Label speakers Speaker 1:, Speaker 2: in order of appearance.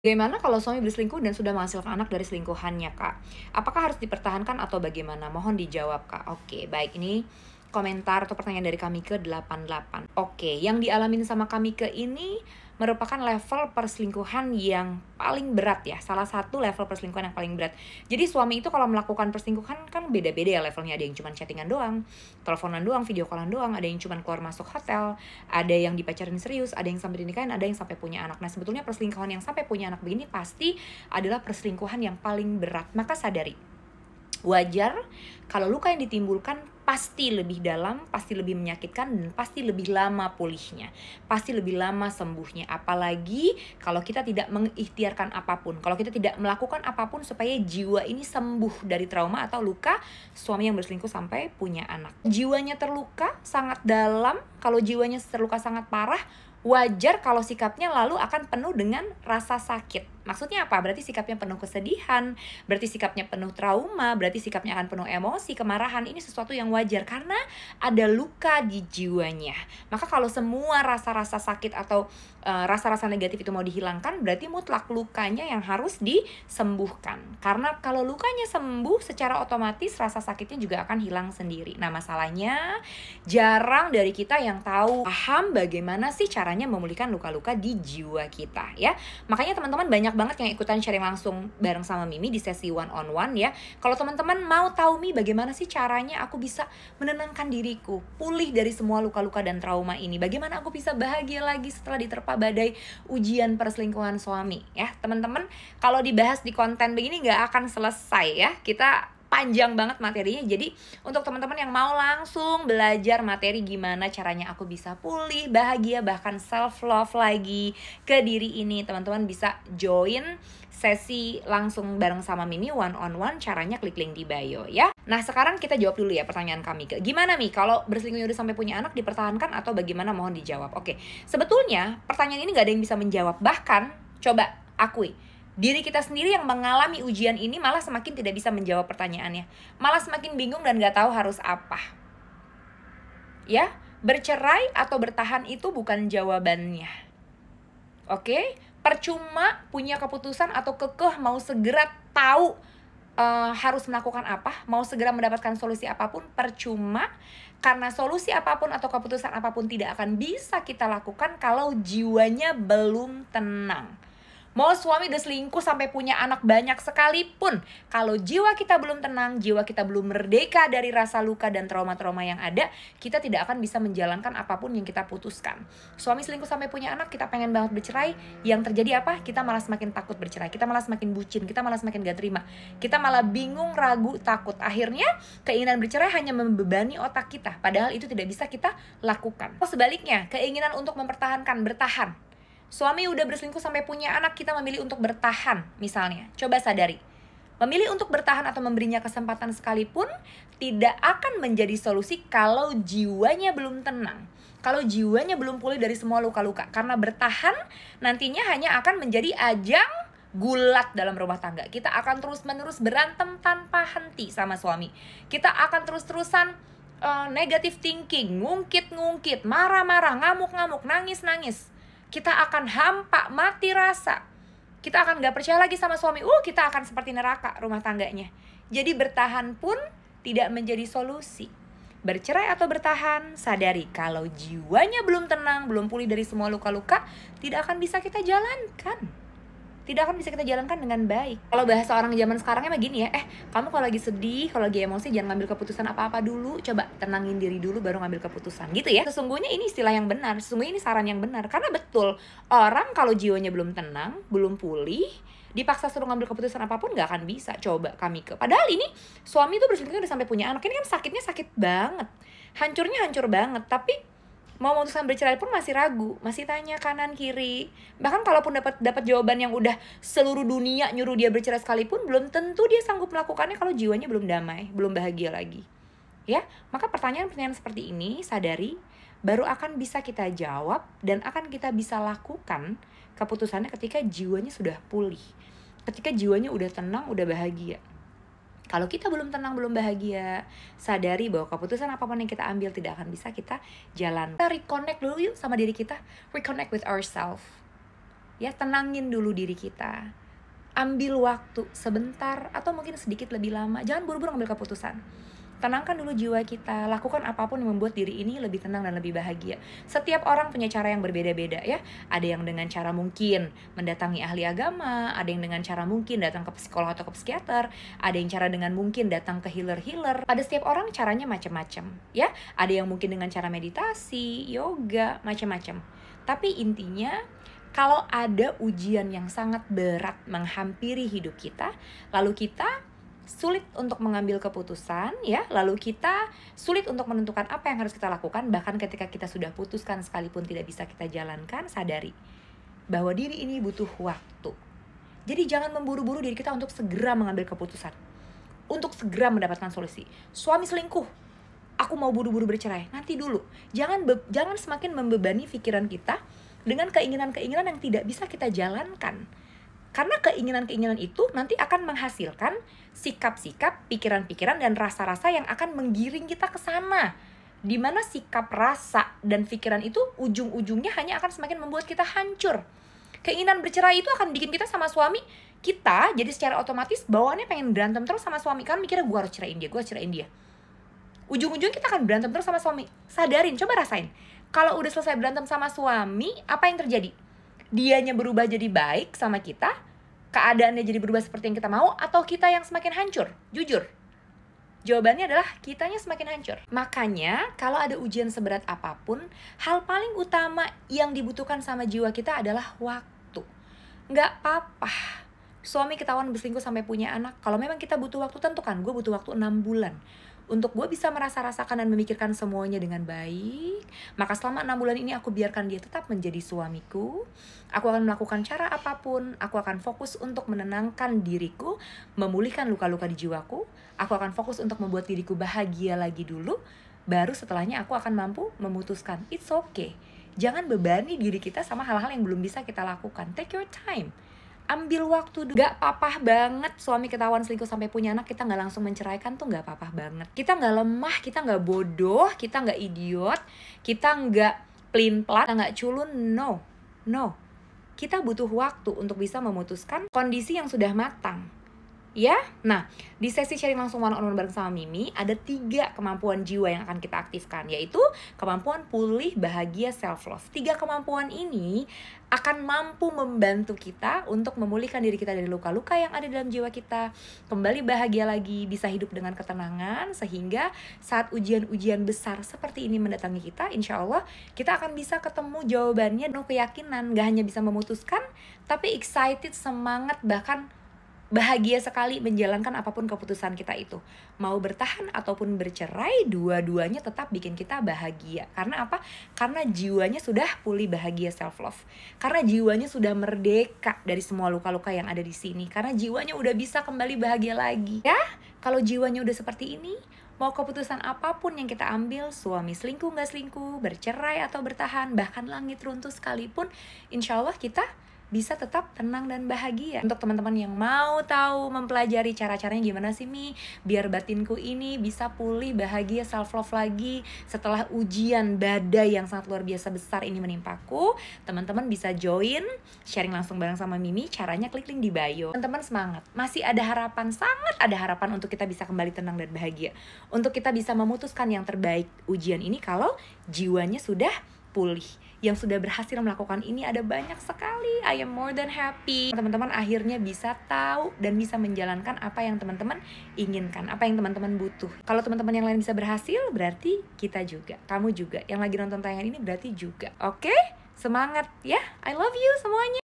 Speaker 1: Bagaimana kalau suami berselingkuh dan sudah menghasilkan anak dari selingkuhannya, Kak? Apakah harus dipertahankan atau bagaimana? Mohon dijawab, Kak. Oke, baik. Ini komentar atau pertanyaan dari kami ke 88. Oke, yang dialamin sama kami ke ini merupakan level perselingkuhan yang paling berat ya. Salah satu level perselingkuhan yang paling berat. Jadi suami itu kalau melakukan perselingkuhan kan beda-beda ya levelnya. Ada yang cuma chattingan doang, teleponan doang, video callan doang, ada yang cuma keluar masuk hotel, ada yang dipacarin serius, ada yang sampai dinikahin, ada yang sampai punya anak. Nah, sebetulnya perselingkuhan yang sampai punya anak begini pasti adalah perselingkuhan yang paling berat. Maka sadari, wajar kalau luka yang ditimbulkan pasti lebih dalam, pasti lebih menyakitkan, dan pasti lebih lama pulihnya, pasti lebih lama sembuhnya. Apalagi kalau kita tidak mengikhtiarkan apapun, kalau kita tidak melakukan apapun supaya jiwa ini sembuh dari trauma atau luka suami yang berselingkuh sampai punya anak. Jiwanya terluka sangat dalam, kalau jiwanya terluka sangat parah, wajar kalau sikapnya lalu akan penuh dengan rasa sakit. Maksudnya apa? Berarti sikapnya penuh kesedihan, berarti sikapnya penuh trauma, berarti sikapnya akan penuh emosi, kemarahan. Ini sesuatu yang wajar karena ada luka di jiwanya. Maka kalau semua rasa-rasa sakit atau rasa-rasa negatif itu mau dihilangkan, berarti mutlak lukanya yang harus disembuhkan. Karena kalau lukanya sembuh, secara otomatis rasa sakitnya juga akan hilang sendiri. Nah, masalahnya jarang dari kita yang tahu, paham bagaimana sih caranya memulihkan luka-luka di jiwa kita ya. Makanya teman-teman banyak banget yang ikutan sharing langsung bareng sama Mimi di sesi one on one ya. Kalau teman-teman mau tahu Mi bagaimana sih caranya aku bisa menenangkan diriku, pulih dari semua luka-luka dan trauma ini, bagaimana aku bisa bahagia lagi setelah diterpa badai ujian perselingkuhan suami ya teman-teman. Kalau dibahas di konten begini nggak akan selesai ya, kita panjang banget materinya. Jadi untuk teman-teman yang mau langsung belajar materi gimana caranya aku bisa pulih, bahagia, bahkan self love lagi ke diri ini, teman-teman bisa join sesi langsung bareng sama Mimi one on one. Caranya klik link di bio ya. Nah, sekarang kita jawab dulu ya pertanyaan kami. Gimana Mi kalau berselingkuh udah sampai punya anak, dipertahankan atau bagaimana? Mohon dijawab. Oke, sebetulnya pertanyaan ini gak ada yang bisa menjawab. Bahkan coba akui, diri kita sendiri yang mengalami ujian ini malah semakin tidak bisa menjawab pertanyaannya, malah semakin bingung dan gak tahu harus apa. Ya, bercerai atau bertahan itu bukan jawabannya. Oke, percuma punya keputusan atau kekeh mau segera tahu harus melakukan apa, mau segera mendapatkan solusi apapun, percuma. Karena solusi apapun atau keputusan apapun tidak akan bisa kita lakukan kalau jiwanya belum tenang. Mau suami udah selingkuh sampai punya anak banyak sekalipun, kalau jiwa kita belum tenang, jiwa kita belum merdeka dari rasa luka dan trauma-trauma yang ada, kita tidak akan bisa menjalankan apapun yang kita putuskan. Suami selingkuh sampai punya anak, kita pengen banget bercerai, yang terjadi apa? Kita malah semakin takut bercerai, kita malah semakin bucin, kita malah semakin gak terima, kita malah bingung, ragu, takut. Akhirnya keinginan bercerai hanya membebani otak kita, padahal itu tidak bisa kita lakukan. Sebaliknya, keinginan untuk mempertahankan, bertahan. Suami udah berselingkuh sampai punya anak, kita memilih untuk bertahan misalnya. Coba sadari, memilih untuk bertahan atau memberinya kesempatan sekalipun tidak akan menjadi solusi kalau jiwanya belum tenang, kalau jiwanya belum pulih dari semua luka-luka. Karena bertahan nantinya hanya akan menjadi ajang gulat dalam rumah tangga. Kita akan terus-menerus berantem tanpa henti sama suami. Kita akan terus-terusan negative thinking, ngungkit-ngungkit, marah-marah, ngamuk-ngamuk, nangis-nangis. Kita akan hampa, mati rasa. Kita akan gak percaya lagi sama suami. Kita akan seperti neraka rumah tangganya. Jadi bertahan pun tidak menjadi solusi. Bercerai atau bertahan, sadari kalau jiwanya belum tenang, belum pulih dari semua luka-luka, tidak akan bisa kita jalankan. Tidak akan bisa kita jalankan dengan baik. Kalau bahasa orang zaman sekarangnya begini ya, kamu kalau lagi sedih, kalau lagi emosi, jangan ngambil keputusan apa-apa dulu. Coba tenangin diri dulu baru ngambil keputusan, gitu ya. Sesungguhnya ini istilah yang benar, sesungguhnya ini saran yang benar. Karena betul, orang kalau jiwanya belum tenang, belum pulih, dipaksa suruh ngambil keputusan apapun gak akan bisa. Coba kami padahal ini suami tuh berselingkuh udah sampai punya anak. Ini kan sakitnya sakit banget, hancurnya hancur banget. Tapi mau memutuskan bercerai pun masih ragu, masih tanya kanan kiri. Bahkan kalaupun dapat jawaban yang udah seluruh dunia nyuruh dia bercerai sekalipun, belum tentu dia sanggup melakukannya kalau jiwanya belum damai, belum bahagia lagi. Ya, maka pertanyaan-pertanyaan seperti ini sadari, baru akan bisa kita jawab dan akan kita bisa lakukan keputusannya ketika jiwanya sudah pulih, ketika jiwanya udah tenang, udah bahagia. Kalau kita belum tenang, belum bahagia, sadari bahwa keputusan apapun yang kita ambil tidak akan bisa kita jalan. Kita reconnect dulu yuk sama diri kita, reconnect with ourselves. Ya, tenangin dulu diri kita. Ambil waktu sebentar atau mungkin sedikit lebih lama. Jangan buru-buru ambil keputusan. Tenangkan dulu jiwa kita, lakukan apapun yang membuat diri ini lebih tenang dan lebih bahagia. Setiap orang punya cara yang berbeda-beda ya. Ada yang dengan cara mungkin mendatangi ahli agama, ada yang dengan cara mungkin datang ke psikolog atau ke psikiater, ada yang cara dengan mungkin datang ke healer-healer. Pada setiap orang caranya macam-macam ya. Ada yang mungkin dengan cara meditasi, yoga, macam-macam. Tapi intinya, kalau ada ujian yang sangat berat menghampiri hidup kita, lalu kita sulit untuk mengambil keputusan ya, lalu kita sulit untuk menentukan apa yang harus kita lakukan, bahkan ketika kita sudah putuskan sekalipun tidak bisa kita jalankan, sadari bahwa diri ini butuh waktu. Jadi jangan memburu-buru diri kita untuk segera mengambil keputusan, untuk segera mendapatkan solusi. Suami selingkuh, aku mau buru-buru bercerai, nanti dulu. Jangan semakin membebani pikiran kita dengan keinginan-keinginan yang tidak bisa kita jalankan. Karena keinginan-keinginan itu nanti akan menghasilkan sikap-sikap, pikiran-pikiran, dan rasa-rasa yang akan menggiring kita ke sana. Dimana sikap, rasa, dan pikiran itu ujung-ujungnya hanya akan semakin membuat kita hancur. Keinginan bercerai itu akan bikin kita sama suami kita jadi secara otomatis bawaannya pengen berantem terus sama suami. Kan mikirnya gue harus ceraiin dia, gue harus ceraiin dia. Ujung-ujungnya kita akan berantem terus sama suami. Sadarin, coba rasain. Kalau udah selesai berantem sama suami, apa yang terjadi? Dianya berubah jadi baik sama kita, keadaannya jadi berubah seperti yang kita mau, atau kita yang semakin hancur? Jujur, jawabannya adalah kitanya semakin hancur. Makanya kalau ada ujian seberat apapun, hal paling utama yang dibutuhkan sama jiwa kita adalah waktu. Nggak apa-apa suami ketahuan berselingkuh sampai punya anak. Kalau memang kita butuh waktu, tentukan gue butuh waktu 6 bulan untuk gue bisa merasa-rasakan dan memikirkan semuanya dengan baik. Maka selama 6 bulan ini aku biarkan dia tetap menjadi suamiku. Aku akan melakukan cara apapun. Aku akan fokus untuk menenangkan diriku, memulihkan luka-luka di jiwaku. Aku akan fokus untuk membuat diriku bahagia lagi dulu. Baru setelahnya aku akan mampu memutuskan. It's okay. Jangan bebani diri kita sama hal-hal yang belum bisa kita lakukan. Take your time. Ambil waktu. Gak apa-apa banget suami ketahuan selingkuh sampai punya anak, kita gak langsung menceraikan tuh gak apa-apa banget. Kita gak lemah, kita gak bodoh, kita gak idiot, kita gak pelin-pelan, kita gak culun. No. Kita butuh waktu untuk bisa memutuskan kondisi yang sudah matang. Ya, nah di sesi sharing langsung one-on-one bareng sama Mimi ada 3 kemampuan jiwa yang akan kita aktifkan, yaitu kemampuan pulih, bahagia, self-love. 3 kemampuan ini akan mampu membantu kita untuk memulihkan diri kita dari luka-luka yang ada dalam jiwa kita, kembali bahagia lagi, bisa hidup dengan ketenangan, sehingga saat ujian-ujian besar seperti ini mendatangi kita, insya Allah kita akan bisa ketemu jawabannya penuh keyakinan. Gak hanya bisa memutuskan, tapi excited, semangat, bahkan bahagia sekali menjalankan apapun keputusan kita itu. Mau bertahan ataupun bercerai, dua-duanya tetap bikin kita bahagia. Karena apa? Karena jiwanya sudah pulih, bahagia, self-love. Karena jiwanya sudah merdeka dari semua luka-luka yang ada di sini. Karena jiwanya udah bisa kembali bahagia lagi. Ya, kalau jiwanya udah seperti ini, mau keputusan apapun yang kita ambil, suami selingkuh gak selingkuh, bercerai atau bertahan, bahkan langit runtuh sekalipun, insya Allah kita bisa tetap tenang dan bahagia. Untuk teman-teman yang mau tahu mempelajari cara-caranya gimana sih Mi biar batinku ini bisa pulih, bahagia, self-love lagi setelah ujian badai yang sangat luar biasa besar ini menimpaku, teman-teman bisa join sharing langsung bareng sama Mimi. Caranya klik link di bio. Teman-teman semangat, masih ada harapan, sangat ada harapan untuk kita bisa kembali tenang dan bahagia, untuk kita bisa memutuskan yang terbaik ujian ini kalau jiwanya sudah pulih. Yang sudah berhasil melakukan ini ada banyak sekali. I am more than happy. Teman-teman akhirnya bisa tahu dan bisa menjalankan apa yang teman-teman inginkan, apa yang teman-teman butuh. Kalau teman-teman yang lain bisa berhasil, berarti kita juga, kamu juga. Yang lagi nonton tayangan ini berarti juga. Oke? Semangat ya. I love you semuanya.